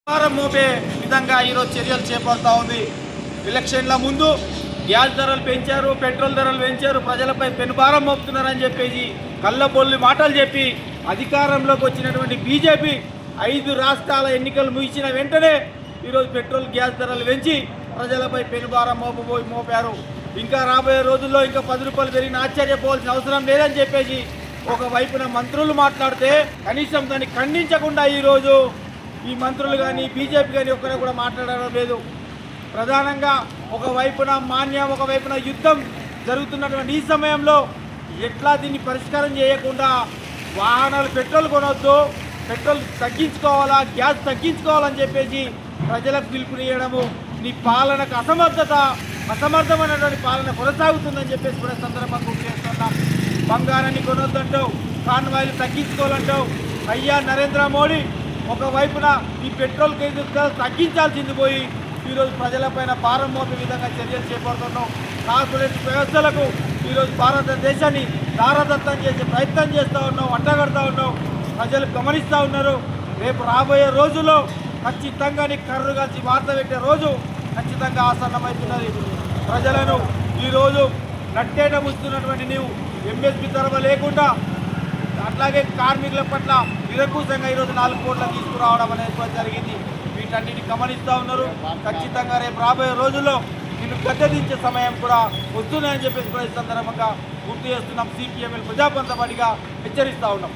భారం మోపే విధంగా ఈరోజు చర్యలు చేపడతా ఉంది. ఎలక్షన్ల ముందు గ్యాస్ ధరలు పెంచారు, పెట్రోల్ ధరలు పెంచారు, ప్రజలపై పెనుభారం మోపుతున్నారని చెప్పేసి కళ్ళబొల్లి మాటలు చెప్పి అధికారంలోకి వచ్చినటువంటి బీజేపీ 5 రాష్ట్రాల ఎన్నికలు ముగిసిన వెంటనే ఈరోజు పెట్రోల్ గ్యాస్ ధరలు పెంచి ప్రజలపై పెనుభారం మోపారు. ఇంకా రాబోయే రోజుల్లో ఇంకా 10 రూపాయలు పెరిగిన ఆశ్చర్యపోవాల్సిన అవసరం లేదని చెప్పేసి ఒకవైపున మంత్రులు మాట్లాడితే కనీసం దాన్ని ఖండించకుండా ఈరోజు ఈ మంత్రులు కానీ బీజేపీ కానీ ఒక్కరు కూడా మాట్లాడడం లేదు. ప్రధానంగా ఒకవైపున మాన్యం, ఒకవైపున యుద్ధం జరుగుతున్నటువంటి ఈ సమయంలో ఎట్లా దీన్ని పరిష్కారం చేయకుండా వాహనాలు పెట్రోల్ కొనవద్దు, పెట్రోల్ తగ్గించుకోవాలా, గ్యాస్ తగ్గించుకోవాలని చెప్పేసి ప్రజలకు పిలుపునియడము నీ పాలనకు అసమర్థమైనటువంటి పాలన కొనసాగుతుందని చెప్పేసి కూడా సందర్భంగా గుర్తు చేస్తున్నాం. బంగారాన్ని కొనొద్దంటావు, కాన్వాయిలు తగ్గించుకోవాలంటావు. అయ్యా నరేంద్ర మోడీ ఒకవైపున ఈ పెట్రోల్ కేసులు తగ్గించాల్సింది పోయి ఈరోజు ప్రజలపైన భారం మోపే విధంగా చర్యలు చేపడుతున్నాం. కార్పొరేట్ వ్యవస్థలకు ఈరోజు భారతదేశాన్ని దారదత్తం చేసే ప్రయత్నం చేస్తూ ఉన్నాం, అడ్డగడతా ఉన్నాం. ప్రజలు గమనిస్తూ ఉన్నారు. రేపు రాబోయే రోజుల్లో ఖచ్చితంగా నీ కర్రు కలిసి వార్త పెట్టే రోజు ఖచ్చితంగా ఆసన్నమవుతున్నది. ప్రజలను ఈరోజు నట్టేట ముస్తున్నటువంటి నీవు ఎంఎస్పీ ధర లేకుండా అట్లాగే కార్మికుల పట్ల నిరంకుశంగా ఈరోజు 4 కోట్ల తీసుకురావడం అనేది జరిగింది. వీటన్నిటిని గమనిస్తూ ఉన్నారు. ఖచ్చితంగా రేపు రాబోయే రోజుల్లో నిన్ను గద్దెదించే సమయం కూడా వస్తుందని చెప్పేసి కూడా ఈ సందర్భంగా గుర్తు చేస్తున్నాం. సిపిఎంఎల్ ప్రజాపంత పార్టీగా హెచ్చరిస్తూ ఉన్నాం.